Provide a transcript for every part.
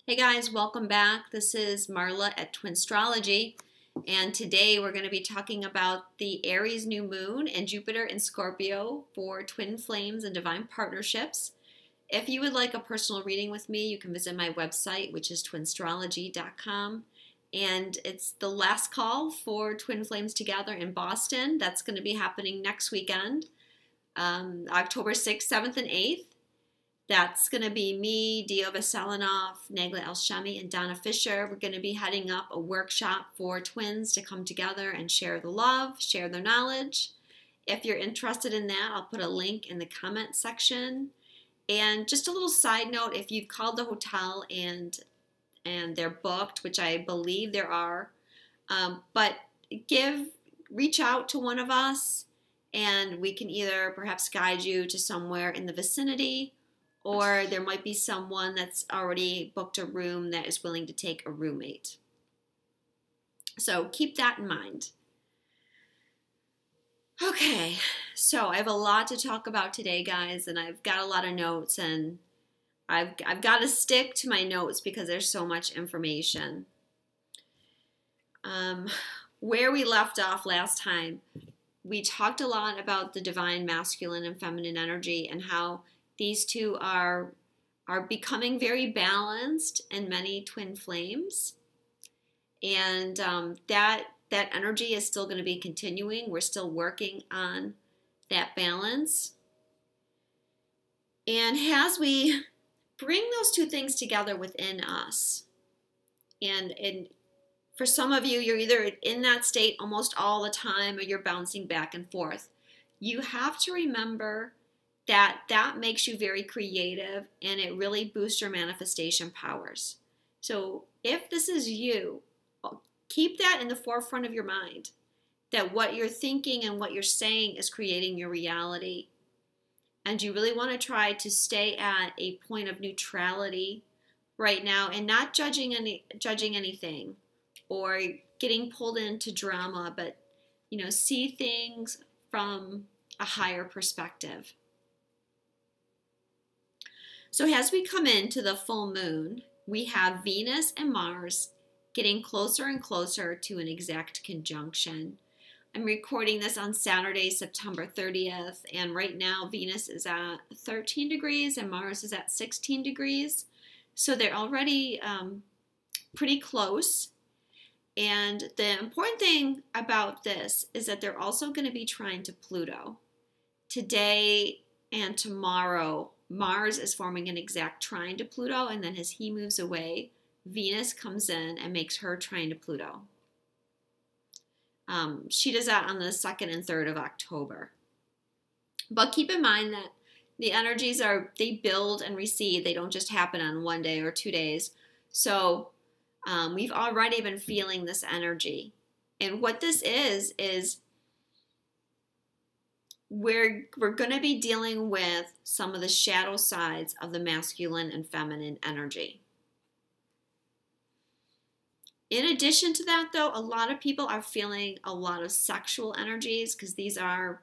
Hey guys, welcome back. This is Marla at Twinstrology, and today we're going to be talking about the Aries new moon and Jupiter in Scorpio for twin flames and divine partnerships. If you would like a personal reading with me, you can visit my website, which is twinstrology.com, and it's the last call for Twin Flames Together in Boston. That's going to be happening next weekend, October 6th, 7th, and 8th. That's going to be me, Dio Veselinov, Nagla Elshami, and Donna Fisher. We're going to be heading up a workshop for twins to come together and share the love, share their knowledge. If you're interested in that, I'll put a link in the comment section. And just a little side note, if you've called the hotel and they're booked, which I believe there are, but reach out to one of us and we can either perhaps guide you to somewhere in the vicinity, or there might be someone that's already booked a room that is willing to take a roommate. So keep that in mind. Okay, so I have a lot to talk about today, guys, and I've got a lot of notes, and I've got to stick to my notes because there's so much information. Where we left off last time, we talked a lot about the divine masculine and feminine energy and how these two are becoming very balanced in many twin flames, and that energy is still going to be continuing. We're still working on that balance, and as we bring those two things together within us, and for some of you, you're either in that state almost all the time or you're bouncing back and forth. You have to remember that makes you very creative, and it really boosts your manifestation powers. So if this is you, keep that in the forefront of your mind, that what you're thinking and what you're saying is creating your reality. And you really want to try to stay at a point of neutrality right now and not judging anything or getting pulled into drama, but see things from a higher perspective. So as we come into the full moon, we have Venus and Mars getting closer and closer to an exact conjunction. I'm recording this on Saturday, September 30th, and right now Venus is at 13 degrees and Mars is at 16 degrees. So they're already pretty close. And the important thing about this is that they're also going to be trine to Pluto. Today and tomorrow, Mars is forming an exact trine to Pluto, and then as he moves away, Venus comes in and makes her trine to Pluto. She does that on the 2nd and 3rd of October. But keep in mind that the energies they build and recede. They don't just happen on one day or 2 days. So we've already been feeling this energy. And what this is we're going to be dealing with some of the shadow sides of the masculine and feminine energy. In addition to that, though, a lot of people are feeling a lot of sexual energies because these are,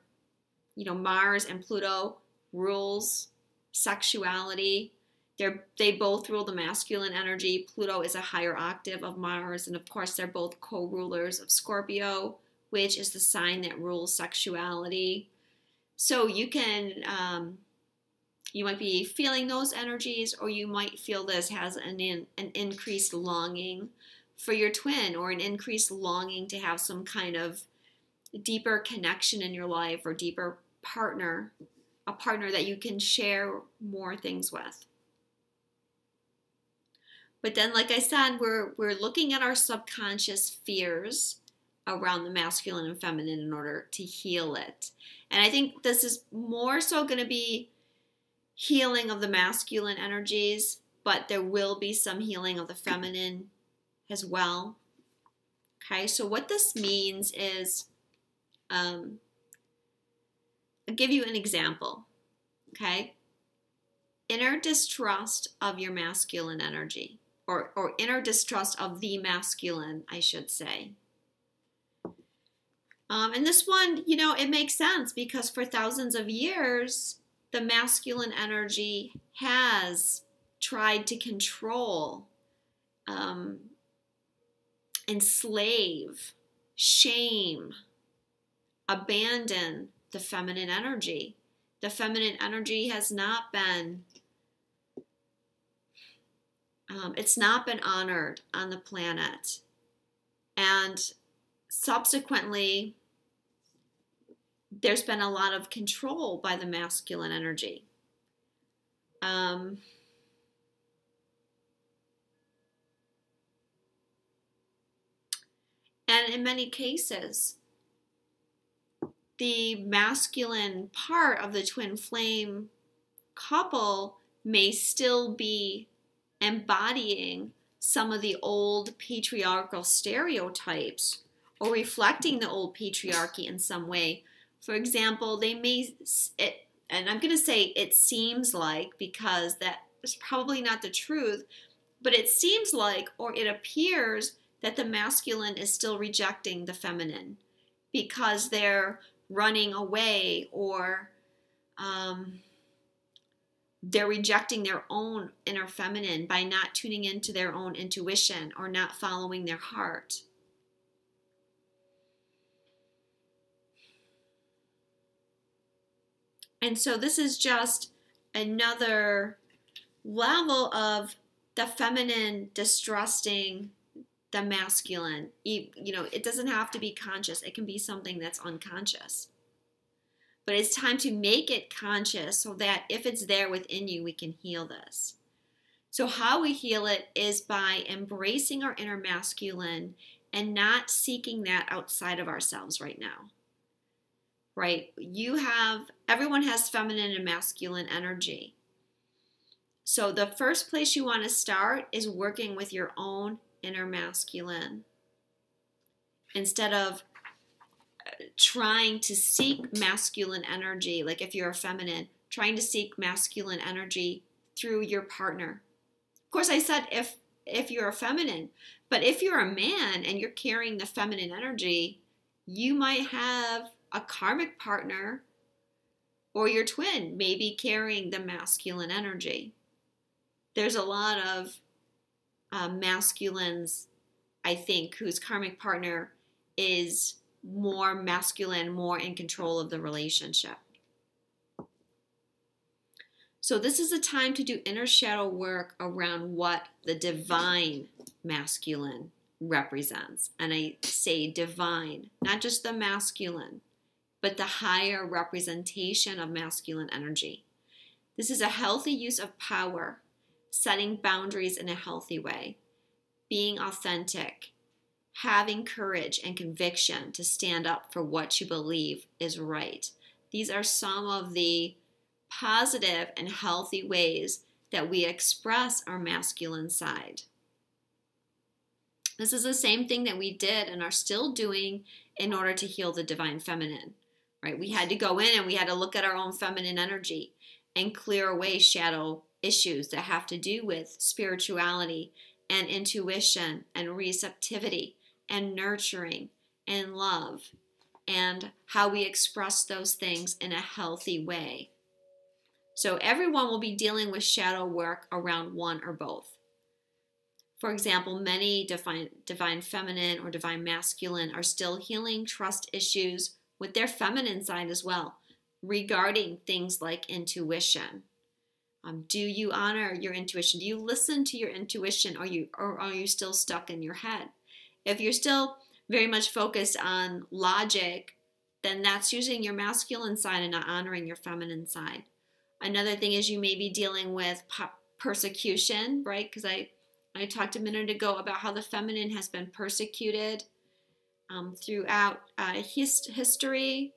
Mars and Pluto rules sexuality. They both rule the masculine energy. Pluto is a higher octave of Mars, and of course they're both co-rulers of Scorpio, which is the sign that rules sexuality. So you can, you might be feeling those energies, or you might feel this has an increased longing for your twin, or an increased longing to have some kind of deeper connection in your life, or deeper partner, a partner that you can share more things with. But then, like I said, we're looking at our subconscious fears around the masculine and feminine in order to heal it. And I think this is more so going to be healing of the masculine energies, but there will be some healing of the feminine as well. Okay, so what this means is, I'll give you an example. Okay, inner distrust of your masculine energy, or inner distrust of the masculine, I should say. And this one, it makes sense because for thousands of years, the masculine energy has tried to control enslave, shame, abandon the feminine energy. The feminine energy has not been, it's not been honored on the planet. And subsequently, there's been a lot of control by the masculine energy. And in many cases, the masculine part of the twin flame couple may still be embodying some of the old patriarchal stereotypes or reflecting the old patriarchy in some way. For example, they may, and I'm going to say it seems like, because that is probably not the truth, but it seems like, or it appears that the masculine is still rejecting the feminine because they're running away, or they're rejecting their own inner feminine by not tuning into their own intuition or not following their heart. And so this is just another level of the feminine distrusting the masculine. You know, it doesn't have to be conscious. It can be something that's unconscious. But it's time to make it conscious so that if it's there within you, we can heal this. So how we heal it is by embracing our inner masculine and not seeking that outside of ourselves right now. Right? Everyone has feminine and masculine energy. So the first place you want to start is working with your own inner masculine. Instead of trying to seek masculine energy, like if you're a feminine, trying to seek masculine energy through your partner. Of course, I said if you're a feminine, but if you're a man and you're carrying the feminine energy, you might have a karmic partner or your twin maybe carrying the masculine energy. There's a lot of masculines, I think, whose karmic partner is more masculine, more in control of the relationship. So this is a time to do inner shadow work around what the divine masculine represents. And I say divine, not just the masculine, but the higher representation of masculine energy. This is a healthy use of power, setting boundaries in a healthy way, being authentic, having courage and conviction to stand up for what you believe is right. These are some of the positive and healthy ways that we express our masculine side. This is the same thing that we did and are still doing in order to heal the divine feminine, right? We had to go in and we had to look at our own feminine energy and clear away shadow issues that have to do with spirituality and intuition and receptivity and nurturing and love and how we express those things in a healthy way. So everyone will be dealing with shadow work around one or both. For example, many divine feminine or divine masculine are still healing trust issues with their feminine side as well, regarding things like intuition. Do you honor your intuition? Do you listen to your intuition, or are you still stuck in your head? If you're still very much focused on logic, then that's using your masculine side and not honoring your feminine side. Another thing is you may be dealing with persecution, right? Because I talked a minute ago about how the feminine has been persecuted throughout history.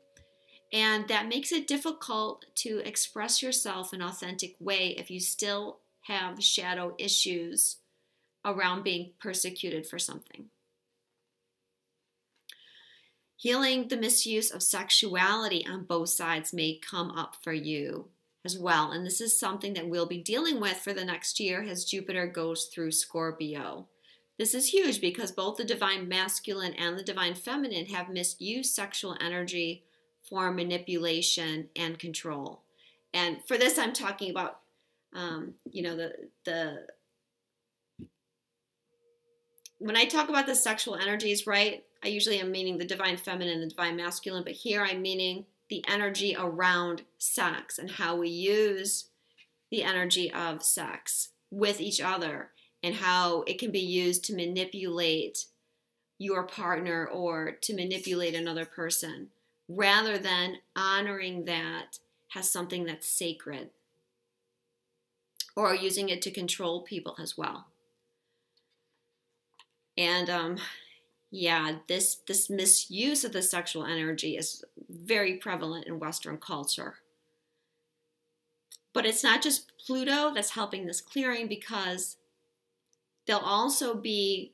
And that makes it difficult to express yourself in an authentic way if you still have shadow issues around being persecuted for something. Healing the misuse of sexuality on both sides may come up for you as well. And this is something that we'll be dealing with for the next year as Jupiter goes through Scorpio. This is huge because both the divine masculine and the divine feminine have misused sexual energy for manipulation and control. And for this, I'm talking about, the when I talk about the sexual energies, right, I usually am meaning the divine feminine and the divine masculine, but here I'm meaning the energy around sex and how we use the energy of sex with each other and how it can be used to manipulate your partner or to manipulate another person rather than honoring that as something that's sacred or using it to control people as well. And yeah, this misuse of the sexual energy is very prevalent in Western culture. But it's not just Pluto that's helping this clearing, because they'll also be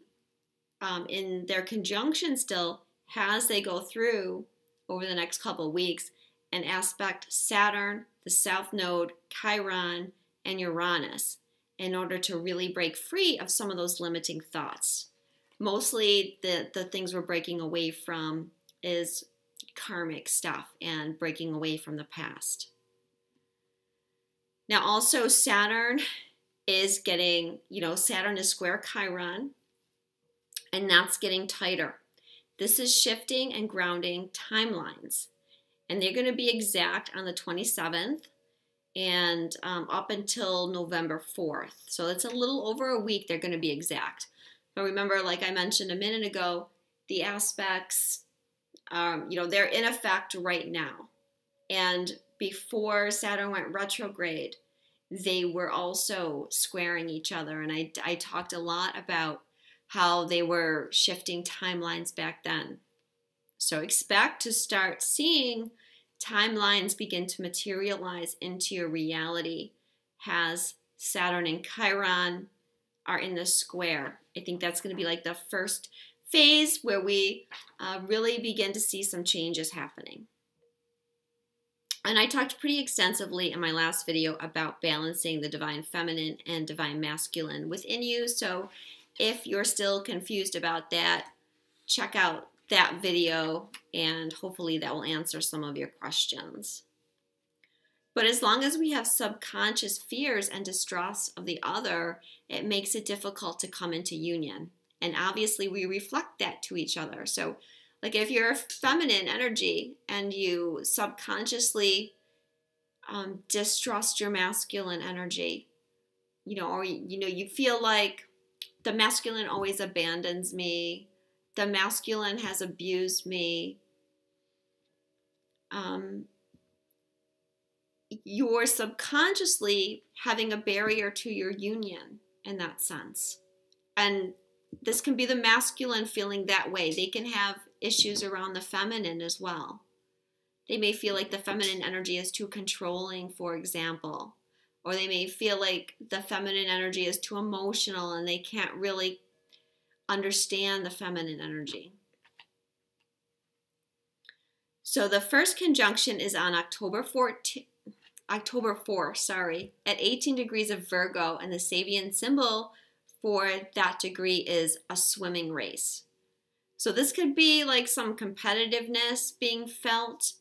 in their conjunction still as they go through over the next couple of weeks and aspect Saturn, the South Node, Chiron, and Uranus in order to really break free of some of those limiting thoughts. Mostly the things we're breaking away from is karmic stuff and breaking away from the past. Now also Saturn is getting, Saturn is square Chiron, and that's getting tighter. This is shifting and grounding timelines. And they're going to be exact on the 27th and up until November 4th. So it's a little over a week they're going to be exact. But remember, like I mentioned a minute ago, the aspects, they're in effect right now. And before Saturn went retrograde, they were also squaring each other. And I talked a lot about how they were shifting timelines back then. So expect to start seeing timelines begin to materialize into your reality as Saturn and Chiron are in the square. I think that's going to be like the first phase where we really begin to see some changes happening. And I talked pretty extensively in my last video about balancing the divine feminine and divine masculine within you. So if you're still confused about that, check out that video and hopefully that will answer some of your questions. But as long as we have subconscious fears and distrust of the other, it makes it difficult to come into union. And obviously we reflect that to each other. So like if you're a feminine energy and you subconsciously distrust your masculine energy, or you feel like the masculine always abandons me, the masculine has abused me, you're subconsciously having a barrier to your union in that sense. And this can be the masculine feeling that way. They can have issues around the feminine as well. They may feel like the feminine energy is too controlling, for example. Or they may feel like the feminine energy is too emotional and they can't really understand the feminine energy. So the first conjunction is on October 4th, at 18 degrees of Virgo, and the Sabian symbol for that degree is a swimming race. So this could be like some competitiveness being felt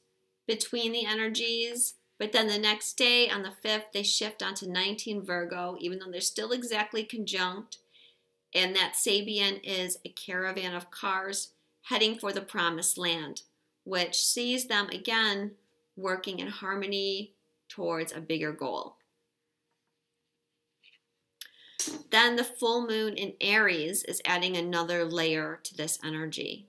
between the energies, but then the next day on the 5th, they shift onto 19 Virgo, even though they're still exactly conjunct. And that Sabian is a caravan of cars heading for the promised land, which sees them again working in harmony towards a bigger goal. Then the full moon in Aries is adding another layer to this energy.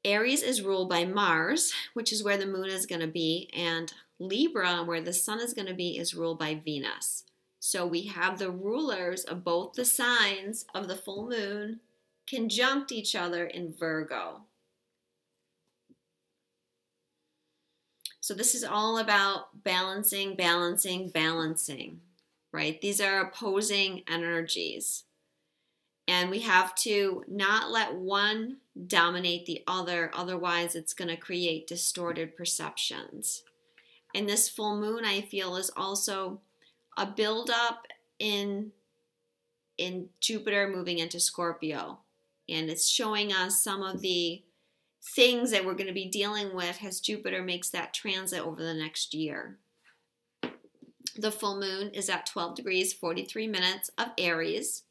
Aries is ruled by Mars, which is where the moon is going to be, and Libra, where the sun is going to be, is ruled by Venus. So we have the rulers of both the signs of the full moon conjunct each other in Virgo. So this is all about balancing, right? These are opposing energies. And we have to not let one dominate the other, otherwise it's going to create distorted perceptions. And this full moon, I feel, is also a buildup in Jupiter moving into Scorpio. And it's showing us some of the things that we're going to be dealing with as Jupiter makes that transit over the next year. The full moon is at 12 degrees 43 minutes of Aries,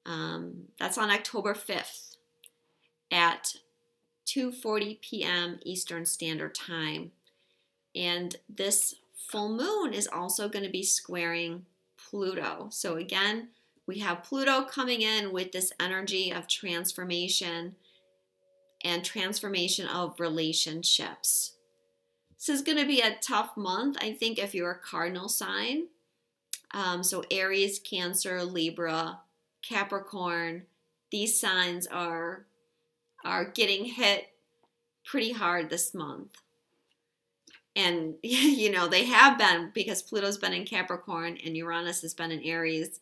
That's on October 5th at 2:40 p.m. Eastern Standard Time. And this full moon is also going to be squaring Pluto. So again, we have Pluto coming in with this energy of transformation and transformation of relationships. This is going to be a tough month, I think, if you're a cardinal sign. So Aries, Cancer, Libra, Capricorn, these signs are getting hit pretty hard this month. And, you know, they have been, because Pluto's been in Capricorn and Uranus has been in Aries.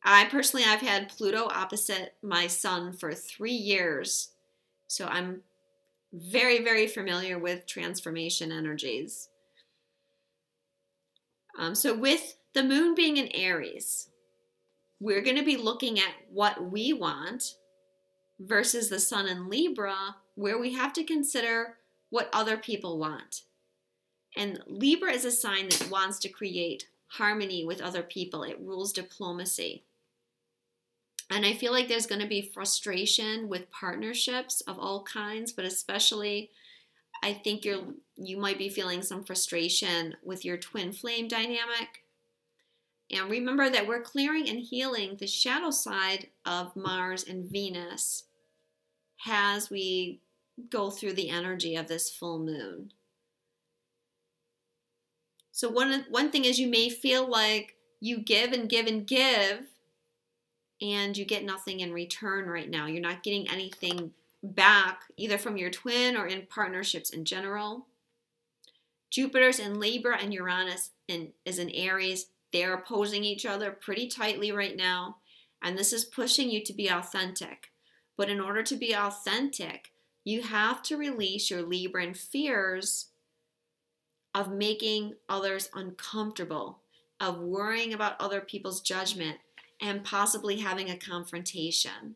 I've had Pluto opposite my sun for 3 years. So I'm very, very familiar with transformation energies. So with the moon being in Aries, we're going to be looking at what we want versus the sun in Libra, where we have to consider what other people want. And Libra is a sign that wants to create harmony with other people. It rules diplomacy. And I feel like there's going to be frustration with partnerships of all kinds, but especially I think you might be feeling some frustration with your twin flame dynamic. And remember that we're clearing and healing the shadow side of Mars and Venus as we go through the energy of this full moon. So one thing is, you may feel like you give and give and give, and you get nothing in return right now. You're not getting anything back, either from your twin or in partnerships in general. Jupiter's in Libra and Uranus is in Aries. They're opposing each other pretty tightly right now, and this is pushing you to be authentic. But in order to be authentic, you have to release your Libran fears of making others uncomfortable, of worrying about other people's judgment, and possibly having a confrontation.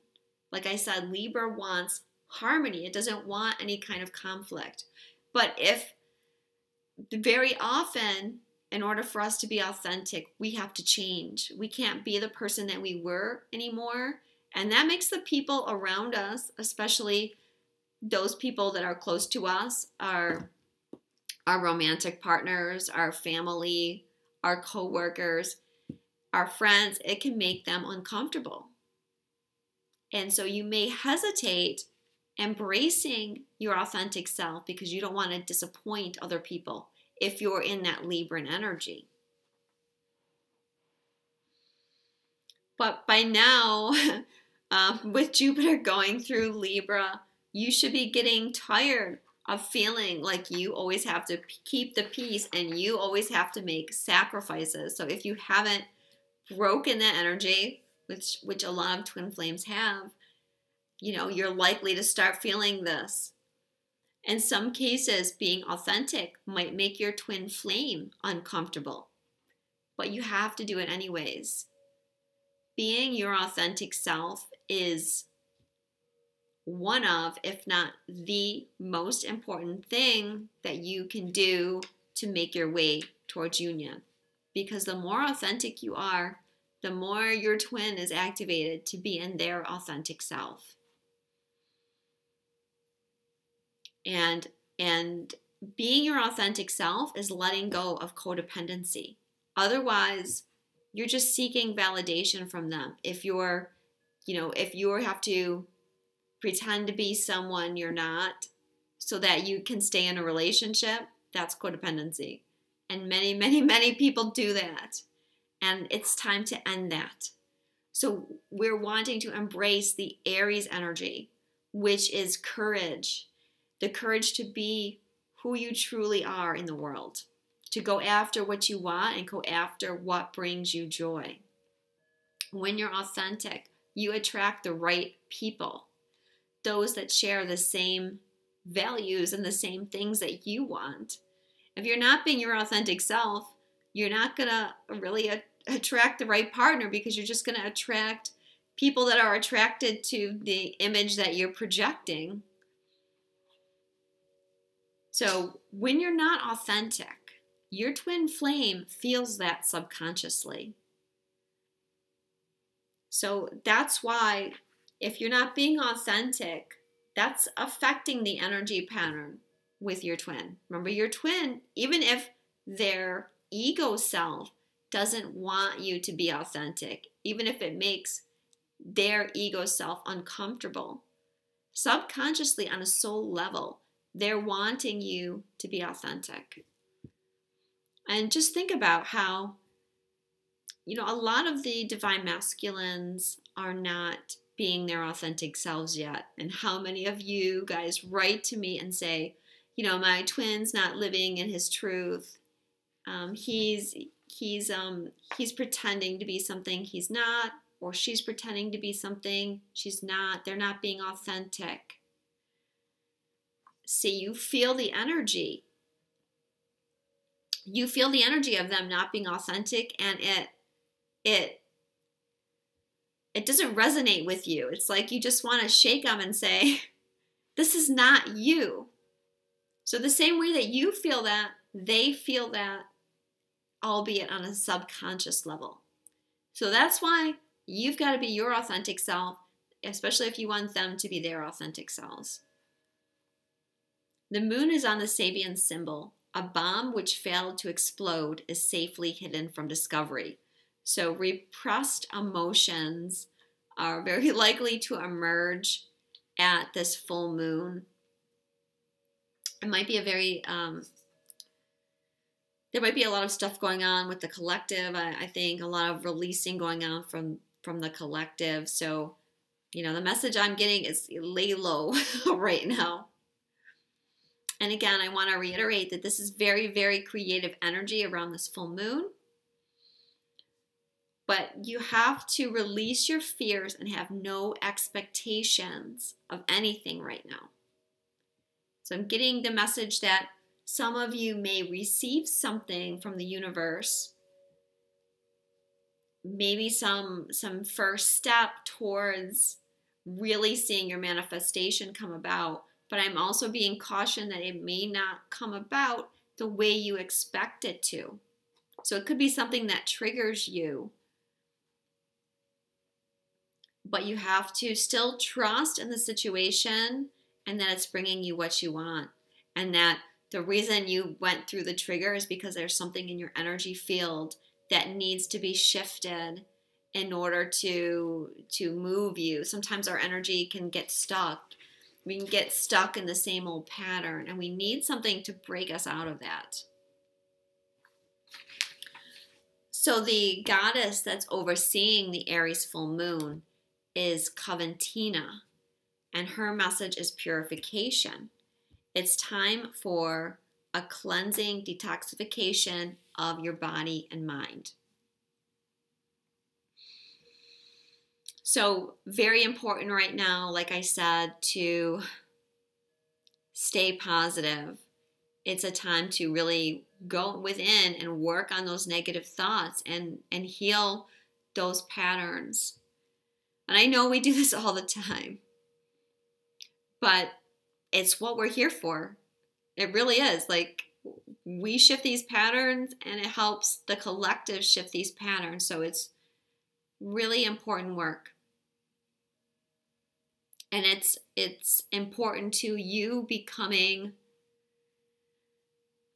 Like I said, Libra wants harmony. It doesn't want any kind of conflict. But very often, in order for us to be authentic, we have to change. We can't be the person that we were anymore. And that makes the people around us, especially those people that are close to us, our romantic partners, our family, our coworkers, our friends, it can make them uncomfortable. And so you may hesitate embracing your authentic self because you don't want to disappoint other people if you're in that Libran energy. But by now, with Jupiter going through Libra, you should be getting tired of feeling like you always have to keep the peace and you always have to make sacrifices. So if you haven't broken that energy, which a lot of twin flames have, you know, you're likely to start feeling this. In some cases, being authentic might make your twin flame uncomfortable, but you have to do it anyways. Being your authentic self is one of, if not the most important thing that you can do to make your way towards union. Because the more authentic you are, the more your twin is activated to be in their authentic self. And being your authentic self is letting go of codependency. Otherwise, you're just seeking validation from them. If you have to pretend to be someone you're not so that you can stay in a relationship, that's codependency. And many, many, many people do that. And it's time to end that. So we're wanting to embrace the Aries energy, which is courage. The courage to be who you truly are in the world. To go after what you want and go after what brings you joy. When you're authentic, you attract the right people. Those that share the same values and the same things that you want. If you're not being your authentic self, you're not going to really attract the right partner, because you're just going to attract people that are attracted to the image that you're projecting. So when you're not authentic, your twin flame feels that subconsciously. So that's why if you're not being authentic, that's affecting the energy pattern with your twin. Remember, your twin, even if their ego self doesn't want you to be authentic, even if it makes their ego self uncomfortable, subconsciously on a soul level, they're wanting you to be authentic. And just think about how, a lot of the divine masculines are not being their authentic selves yet. And how many of you guys write to me and say, my twin's not living in his truth. He's pretending to be something he's not, or she's pretending to be something she's not. They're not being authentic. See, you feel the energy. You feel the energy of them not being authentic, and it doesn't resonate with you. It's like you just want to shake them and say, this is not you. So the same way that you feel that, they feel that, albeit on a subconscious level. So that's why you've got to be your authentic self, especially if you want them to be their authentic selves. The moon is on the Sabian symbol. A bomb which failed to explode is safely hidden from discovery. So repressed emotions are very likely to emerge at this full moon. It might be there might be a lot of stuff going on with the collective. I think a lot of releasing going on from the collective. So, the message I'm getting is lay low right now. And again, I want to reiterate that this is very, very creative energy around this full moon. But you have to release your fears and have no expectations of anything right now. So I'm getting the message that some of you may receive something from the universe, maybe some first step towards really seeing your manifestation come about. But I'm also being cautioned that it may not come about the way you expect it to. So it could be something that triggers you. But you have to still trust in the situation and that it's bringing you what you want. And that the reason you went through the trigger is because there's something in your energy field that needs to be shifted in order to move you. Sometimes our energy can get stuck. We can get stuck in the same old pattern, and we need something to break us out of that. So the goddess that's overseeing the Aries full moon is Coventina, and her message is purification. It's time for a cleansing detoxification of your body and mind. So very important right now, like I said, to stay positive. It's a time to really go within and work on those negative thoughts and heal those patterns. And I know we do this all the time, but it's what we're here for. It really is. Like, we shift these patterns and it helps the collective shift these patterns. So it's really important work. And it's important to you becoming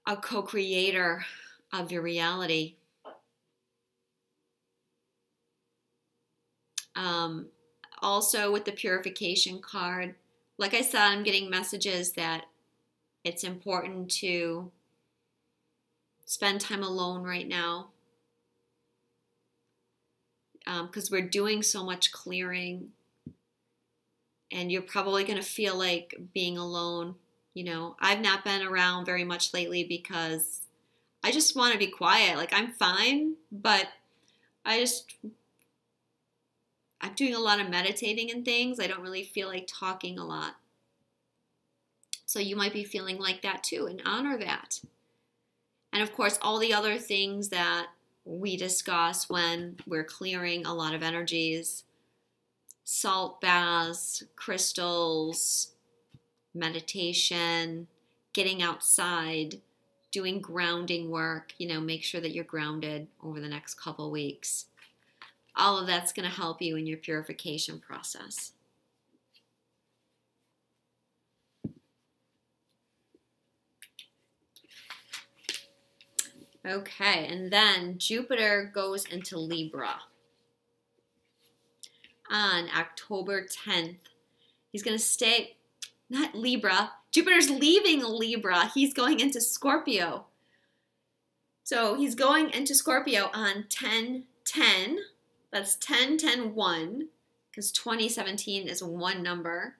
a co-creator of your reality. Also with the purification card, like I said, I'm getting messages that it's important to spend time alone right now. Because we're doing so much clearing. And you're probably going to feel like being alone. I've not been around very much lately because I just want to be quiet. Like, I'm fine, but I'm doing a lot of meditating and things. I don't really feel like talking a lot. So you might be feeling like that too, and honor that. And of course, all the other things that we discuss when we're clearing a lot of energies: salt baths, crystals, meditation, getting outside, doing grounding work. Make sure that you're grounded over the next couple weeks. all of that's going to help you in your purification process. Okay, and then Jupiter goes into Libra on October 10th. He's going to stay, not Libra, Jupiter's leaving Libra. He's going into Scorpio. So he's going into Scorpio on 10/10. That's 10/10/1, because 2017 is one number.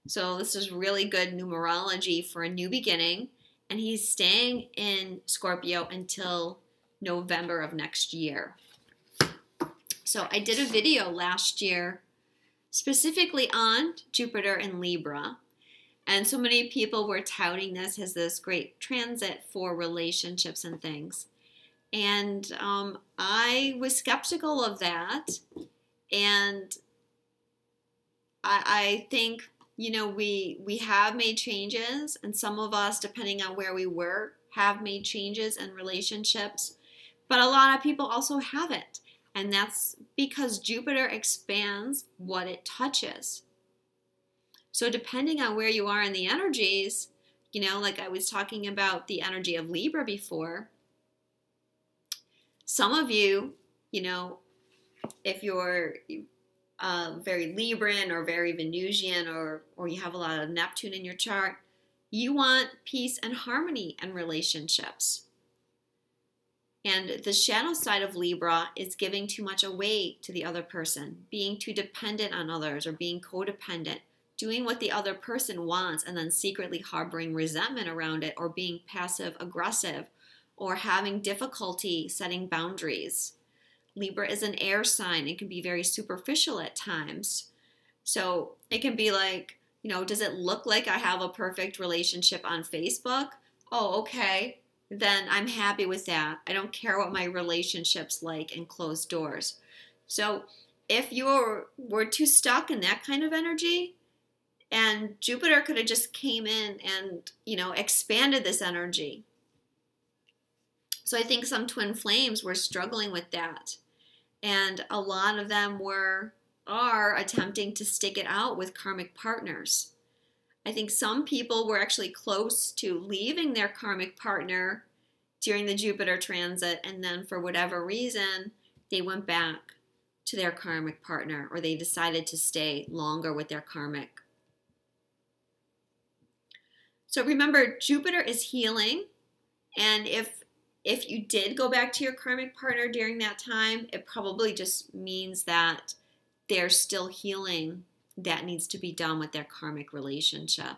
So this is really good numerology for a new beginning. And he's staying in Scorpio until November of next year. So I did a video last year specifically on Jupiter and Libra. And so many people were touting this as this great transit for relationships and things. And I was skeptical of that. And I think, you know, we have made changes, and some of us, depending on where we were, have made changes in relationships, but a lot of people also haven't. And that's because Jupiter expands what it touches. So depending on where you are in the energies, you know, like I was talking about the energy of Libra before, some of you, you know, if you're very Libran or very Venusian, or you have a lot of Neptune in your chart, you want peace and harmony in relationships. And the shadow side of Libra is giving too much away to the other person, being too dependent on others, or being codependent, doing what the other person wants and then secretly harboring resentment around it, or being passive aggressive, or having difficulty setting boundaries. Libra is an air sign. It can be very superficial at times. So it can be like, you know, does it look like I have a perfect relationship on Facebook? Oh, okay. Then I'm happy with that. I don't care what my relationship's like in closed doors. So if you were too stuck in that kind of energy, and Jupiter could have just came in and, you know, expanded this energy. So I think some twin flames were struggling with that. And a lot of them are attempting to stick it out with karmic partners. I think some people were actually close to leaving their karmic partner during the Jupiter transit, and then for whatever reason, they went back to their karmic partner, or they decided to stay longer with their karmic. So remember, Jupiter is healing, and if you did go back to your karmic partner during that time, it probably just means that there's still healing that needs to be done with their karmic relationship.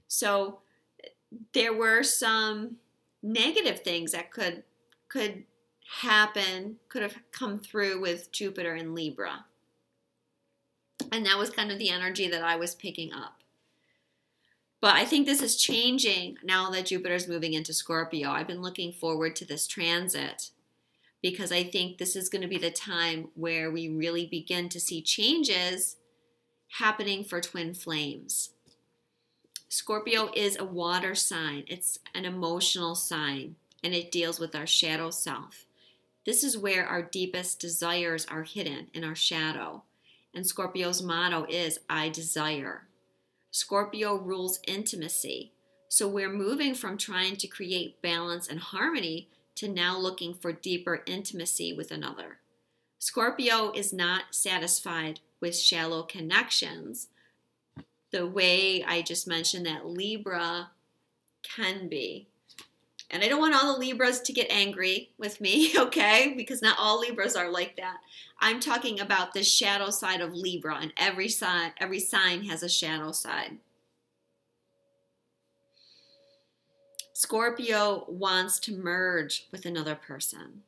So there were some negative things that could happen, could have come through with Jupiter and Libra. And that was kind of the energy that I was picking up. But I think this is changing now that Jupiter's moving into Scorpio. I've been looking forward to this transit because I think this is going to be the time where we really begin to see changes happening for twin flames. Scorpio is a water sign. It's an emotional sign, and it deals with our shadow self. This is where our deepest desires are hidden, in our shadow. And Scorpio's motto is, I desire. Scorpio rules intimacy. So we're moving from trying to create balance and harmony to now looking for deeper intimacy with another. Scorpio is not satisfied with shallow connections the way I just mentioned that Libra can be. And I don't want all the Libras to get angry with me, okay? Because not all Libras are like that. I'm talking about the shadow side of Libra, and every sign has a shadow side. Scorpio wants to merge with another person.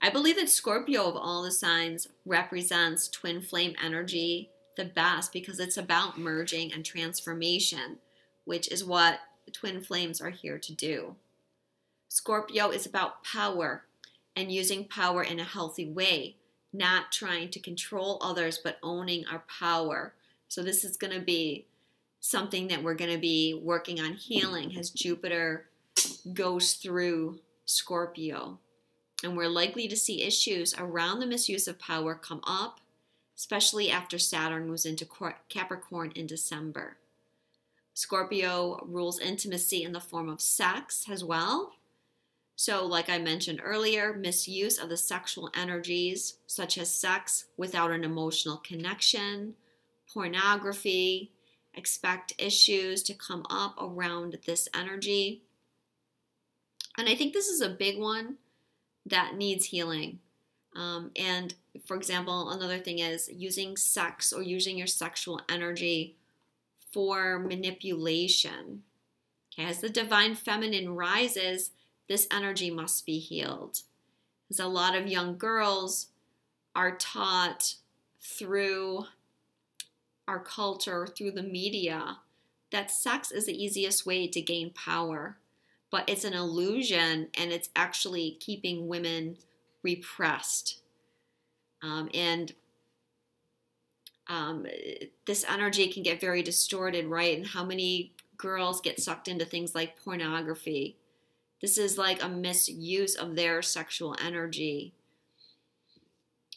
I believe that Scorpio of all the signs represents twin flame energy the best because it's about merging and transformation, which is what the twin flames are here to do. Scorpio is about power and using power in a healthy way, not trying to control others, but owning our power. So this is going to be something that we're going to be working on healing as Jupiter goes through Scorpio. And we're likely to see issues around the misuse of power come up, especially after Saturn moves into Capricorn in December. Scorpio rules intimacy in the form of sex as well. So, like I mentioned earlier, misuse of the sexual energies, such as sex without an emotional connection, pornography. Expect issues to come up around this energy. And I think this is a big one that needs healing. And for example, another thing is using sex or using your sexual energy for manipulation. Okay, as the divine feminine rises, this energy must be healed. Because a lot of young girls are taught through our culture, through the media, that sex is the easiest way to gain power. But it's an illusion, and it's actually keeping women repressed. This energy can get very distorted, right? And how many girls get sucked into things like pornography? This is like a misuse of their sexual energy.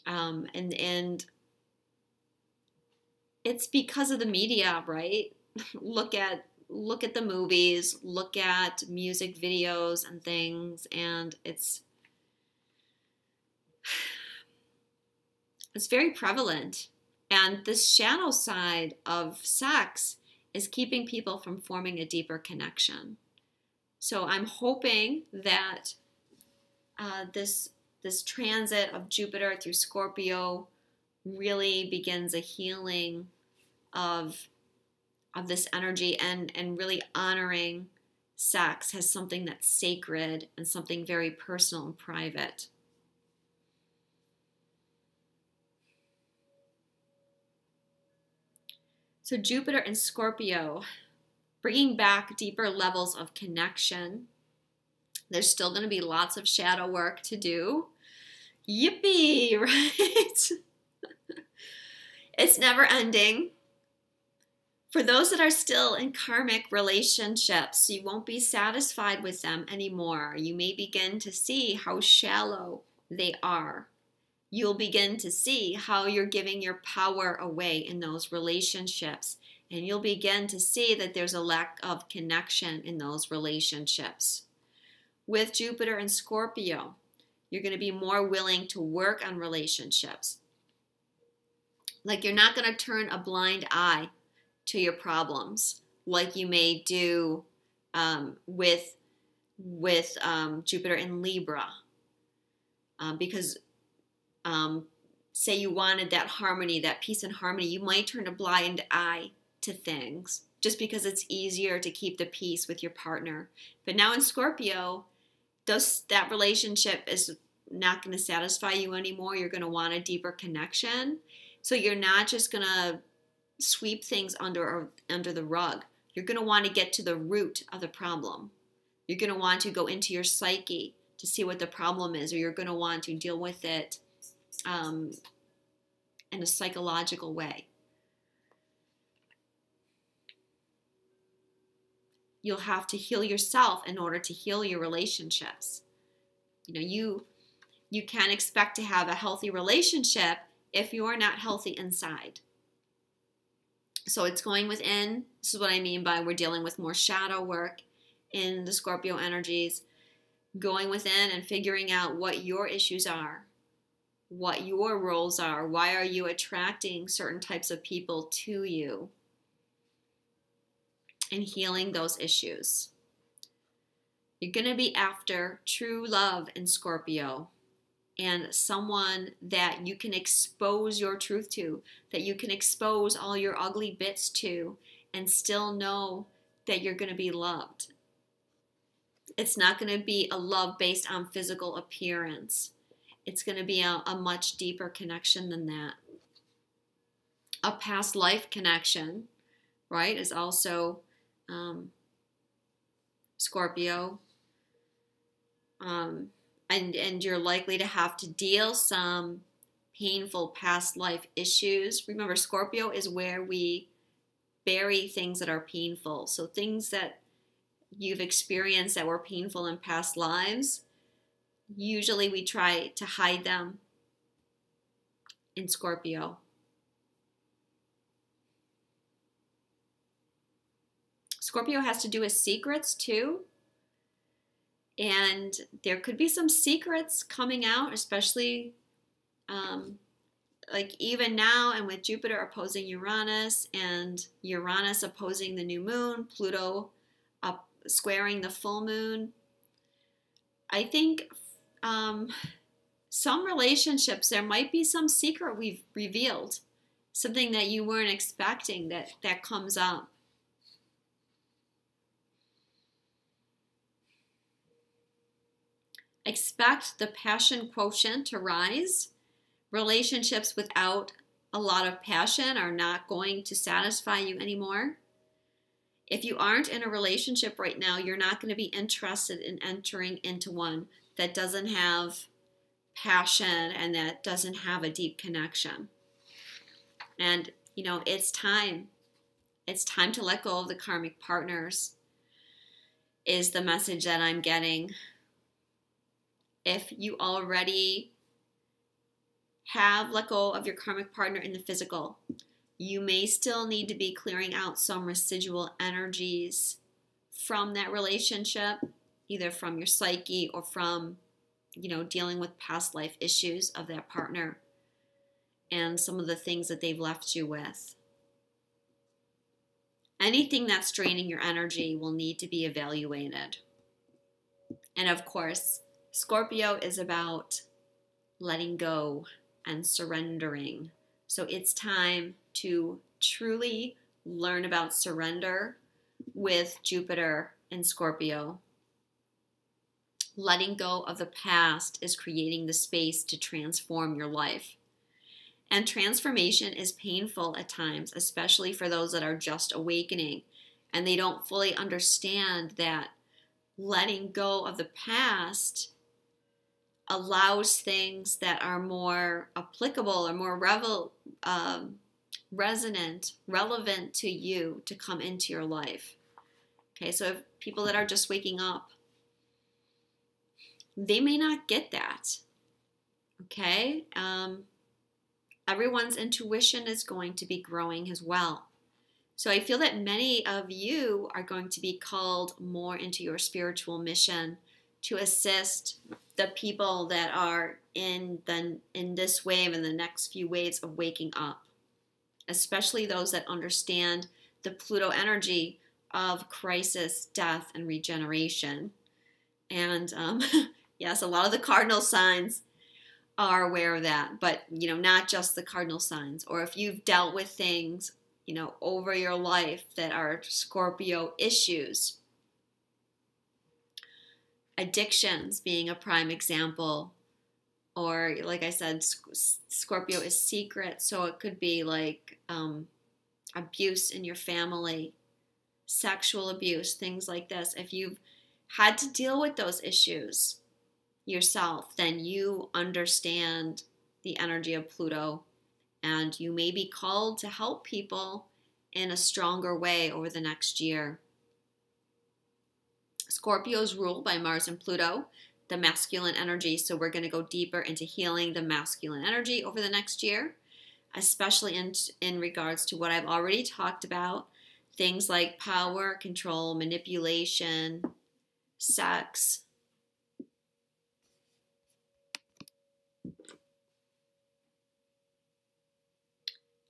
And it's because of the media, right? Look at the movies, look at music videos and things, and it's very prevalent. And this shadow side of sex is keeping people from forming a deeper connection. So I'm hoping that this transit of Jupiter through Scorpio really begins a healing of this energy, and really honoring sex as something that's sacred and something very personal and private. So Jupiter and Scorpio, bringing back deeper levels of connection. There's still going to be lots of shadow work to do. Yippee, right? It's never ending. For those that are still in karmic relationships, you won't be satisfied with them anymore. You may begin to see how shallow they are. You'll begin to see how you're giving your power away in those relationships. And you'll begin to see that there's a lack of connection in those relationships. With Jupiter and Scorpio, you're going to be more willing to work on relationships. Like, you're not going to turn a blind eye to your problems like you may do with Jupiter in Libra. Because say you wanted that harmony, that peace and harmony, you might turn a blind eye to things just because it's easier to keep the peace with your partner. But now in Scorpio, that relationship is not going to satisfy you anymore. You're going to want a deeper connection. So you're not just going to sweep things under the rug. You're going to want to get to the root of the problem. You're going to want to go into your psyche to see what the problem is, or you're going to want to deal with it in a psychological way. You'll have to heal yourself in order to heal your relationships. You can't expect to have a healthy relationship if you're not healthy inside. So it's going within. This is what I mean by we're dealing with more shadow work in the Scorpio energies. Going within and figuring out what your issues are, what your roles are. Why are you attracting certain types of people to you? And healing those issues. You're going to be after true love in Scorpio, and someone that you can expose your truth to, that you can expose all your ugly bits to, and still know that you're going to be loved. It's not going to be a love based on physical appearance. It's going to be a much deeper connection than that. A past life connection, right, is also Scorpio. And you're likely to have to deal some painful past life issues. Remember, Scorpio is where we bury things that are painful. So things that you've experienced that were painful in past lives, Usually we try to hide them in Scorpio. Scorpio has to do with secrets too. And there could be some secrets coming out, especially like even now, and with Jupiter opposing Uranus and Uranus opposing the new moon, Pluto up squaring the full moon. I think some relationships, there might be some secret we've revealed, something that you weren't expecting that comes up. Expect the passion quotient to rise. Relationships without a lot of passion are not going to satisfy you anymore. If you aren't in a relationship right now, you're not going to be interested in entering into one that doesn't have passion and that doesn't have a deep connection. And, you know, it's time. It's time to let go of the karmic partners, is the message that I'm getting. If you already have let go of your karmic partner in the physical, you may still need to be clearing out some residual energies from that relationship, either from your psyche or from, you know, dealing with past life issues of that partner and some of the things that they've left you with. Anything that's draining your energy will need to be evaluated. And of course, Scorpio is about letting go and surrendering. So it's time to truly learn about surrender with Jupiter in Scorpio. Letting go of the past is creating the space to transform your life. And transformation is painful at times, especially for those that are just awakening and they don't fully understand that letting go of the past allows things that are more applicable or more resonant, relevant to you to come into your life. Okay, so if people that are just waking up, they may not get that. Okay, everyone's intuition is going to be growing as well. So I feel that many of you are going to be called more into your spiritual mission to assist the people that are in this wave and the next few waves of waking up, especially those that understand the Pluto energy of crisis, death, and regeneration. And yes, a lot of the cardinal signs are aware of that, but you know, not just the cardinal signs. Or if you've dealt with things, you know, over your life that are Scorpio issues, addictions being a prime example, or like I said, Scorpio is secret, so it could be like abuse in your family, sexual abuse, things like this. If you've had to deal with those issues yourself, then you understand the energy of Pluto, and you may be called to help people in a stronger way over the next year. Scorpio is ruled by Mars and Pluto, the masculine energy, so we're going to go deeper into healing the masculine energy over the next year, especially in regards to what I've already talked about, things like power, control, manipulation, sex.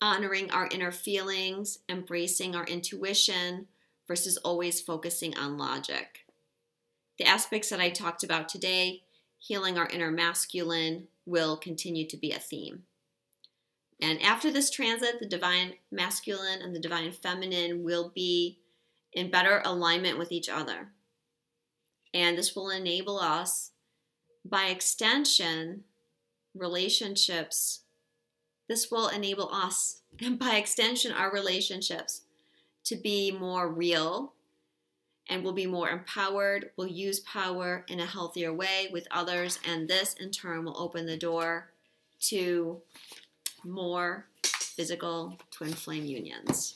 Honoring our inner feelings, embracing our intuition versus always focusing on logic. The aspects that I talked about today, healing our inner masculine, will continue to be a theme. And after this transit, the divine masculine and the divine feminine will be in better alignment with each other. And this will enable us, by extension, relationships. This will enable us, and by extension, our relationships, to be more real, and we'll be more empowered. We'll use power in a healthier way with others, and this in turn will open the door to more physical twin flame unions.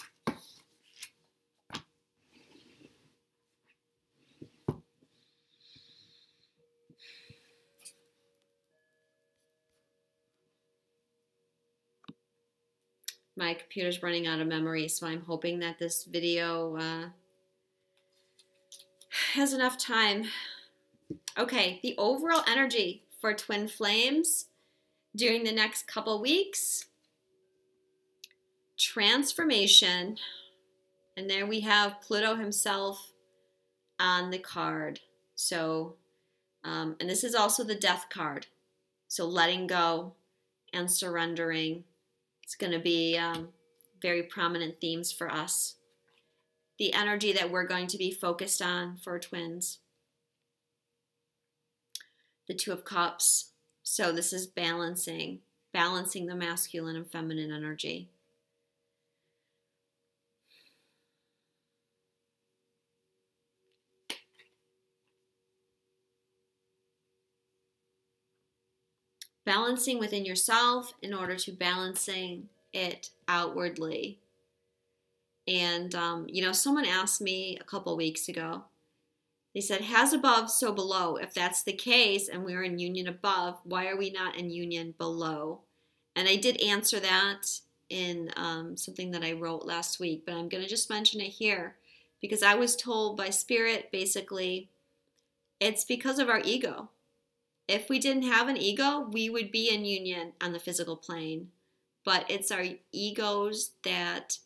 My computer's running out of memory, so I'm hoping that this video has enough time. Okay, the overall energy for twin flames during the next couple weeks. Transformation. And there we have Pluto himself on the card. So, and this is also the death card. So letting go and surrendering. It's going to be very prominent themes for us. The energy that we're going to be focused on for twins. The Two of Cups. So this is balancing the masculine and feminine energy. Balancing within yourself in order to balancing it outwardly. And, you know, someone asked me a couple weeks ago, they said, has above, so below. If that's the case and we're in union above, why are we not in union below? And I did answer that in something that I wrote last week, but I'm going to just mention it here because I was told by Spirit, basically, it's because of our ego. If we didn't have an ego, we would be in union on the physical plane. But it's our egos that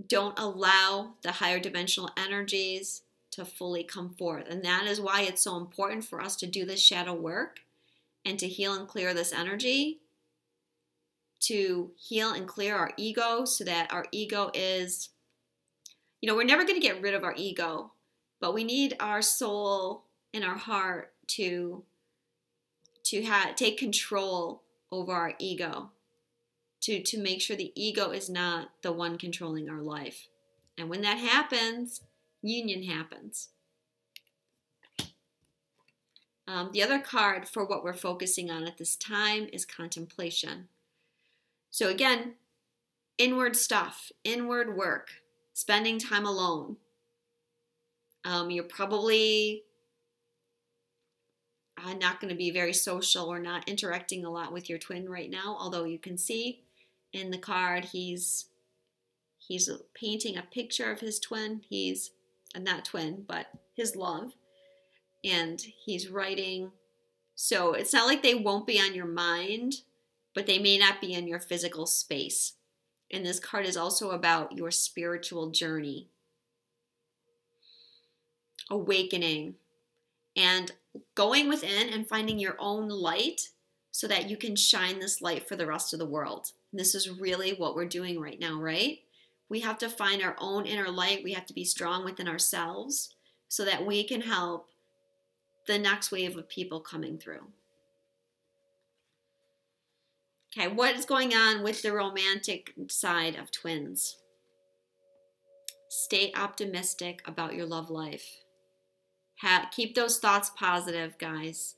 don't allow the higher dimensional energies to fully come forth. And that is why it's so important for us to do this shadow work and to heal and clear this energy, to heal and clear our ego so that our ego is, you know, we're never going to get rid of our ego, but we need our soul and our heart to take control over our ego, to make sure the ego is not the one controlling our life. And when that happens, union happens. The other card for what we're focusing on at this time is contemplation. So again, inward stuff, inward work, spending time alone. You're probably not going to be very social or not interacting a lot with your twin right now, although you can see in the card he's painting a picture of his twin. He's not twin, but his love, and he's writing. So it's not like they won't be on your mind, but they may not be in your physical space. And this card is also about your spiritual journey, awakening, and going within and finding your own light so that you can shine this light for the rest of the world. And this is really what we're doing right now, right? We have to find our own inner light. We have to be strong within ourselves so that we can help the next wave of people coming through. Okay, what is going on with the romantic side of twins? Stay optimistic about your love life. Keep those thoughts positive, guys.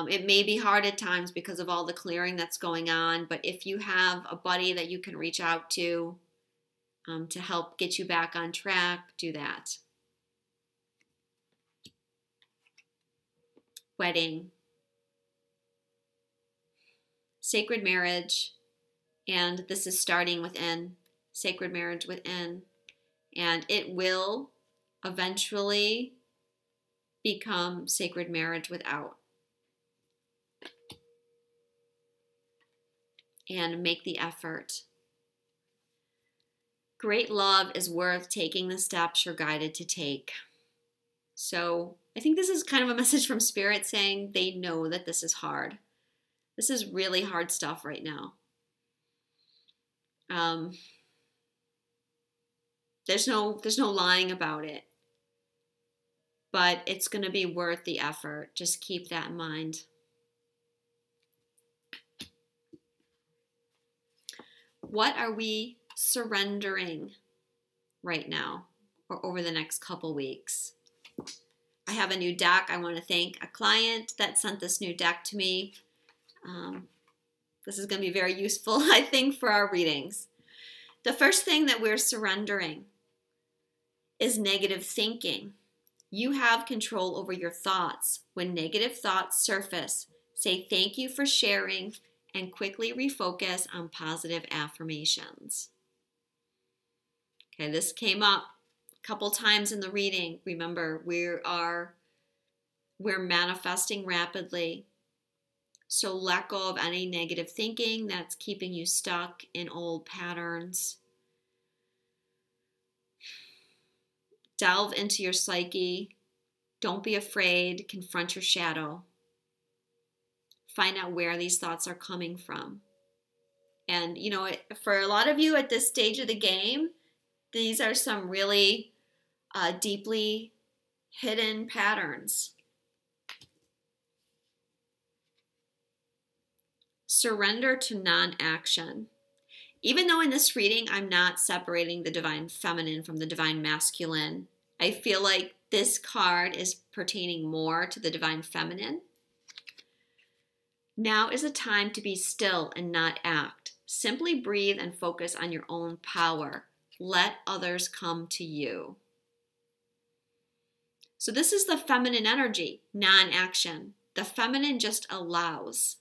It may be hard at times because of all the clearing that's going on, but if you have a buddy that you can reach out to help get you back on track, do that. Wedding. Sacred marriage, and this is starting within. Sacred marriage within. And it will eventually become sacred marriage without. And make the effort. Great love is worth taking the steps you're guided to take. So I think this is kind of a message from Spirit saying they know that this is hard. This is really hard stuff right now. There's no lying about it. But it's going to be worth the effort. Just keep that in mind. What are we surrendering right now or over the next couple weeks? I have a new deck. I want to thank a client that sent this new deck to me. This is going to be very useful, I think, for our readings. The first thing that we're surrendering is negative thinking. You have control over your thoughts. When negative thoughts surface, say thank you for sharing and quickly refocus on positive affirmations. Okay, this came up a couple times in the reading. Remember, we're manifesting rapidly. So let go of any negative thinking that's keeping you stuck in old patterns. Delve into your psyche. Don't be afraid. Confront your shadow. Find out where these thoughts are coming from. And, you know, for a lot of you at this stage of the game, these are some really deeply hidden patterns. Surrender to non-action. Even though in this reading I'm not separating the divine feminine from the divine masculine, I feel like this card is pertaining more to the divine feminine. Now is a time to be still and not act. Simply breathe and focus on your own power. Let others come to you. So this is the feminine energy, non-action. The feminine just allows.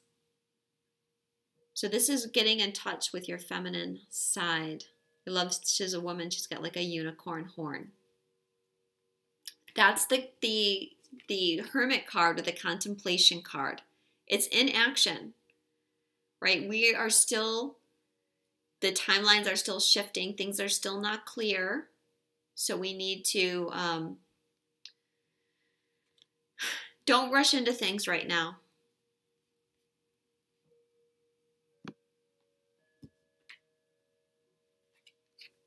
So this is getting in touch with your feminine side. I love, she's a woman, she's got like a unicorn horn. That's the Hermit card or the Contemplation card. It's in action, right? We are still, the timelines are still shifting. Things are still not clear. So we need to, don't rush into things right now.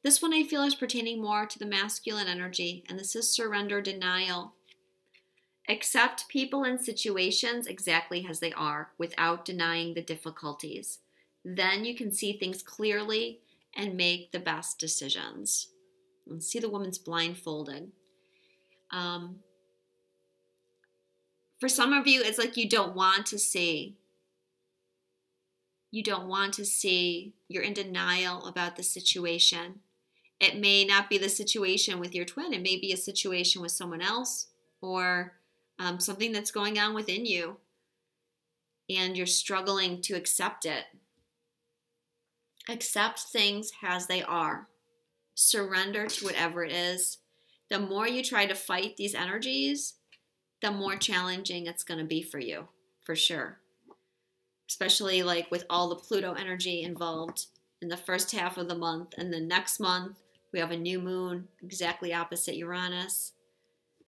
This one I feel is pertaining more to the masculine energy, and this is surrender denial. Accept people and situations exactly as they are without denying the difficulties. Then you can see things clearly and make the best decisions. And see the woman's blindfolded. For some of you, it's like you don't want to see. You don't want to see. You're in denial about the situation. It may not be the situation with your twin. It may be a situation with someone else or something that's going on within you, and you're struggling to accept it. Accept things as they are. Surrender to whatever it is. The more you try to fight these energies, the more challenging it's going to be for you, for sure. Especially like with all the Pluto energy involved in the first half of the month, and the next month we have a new moon exactly opposite Uranus.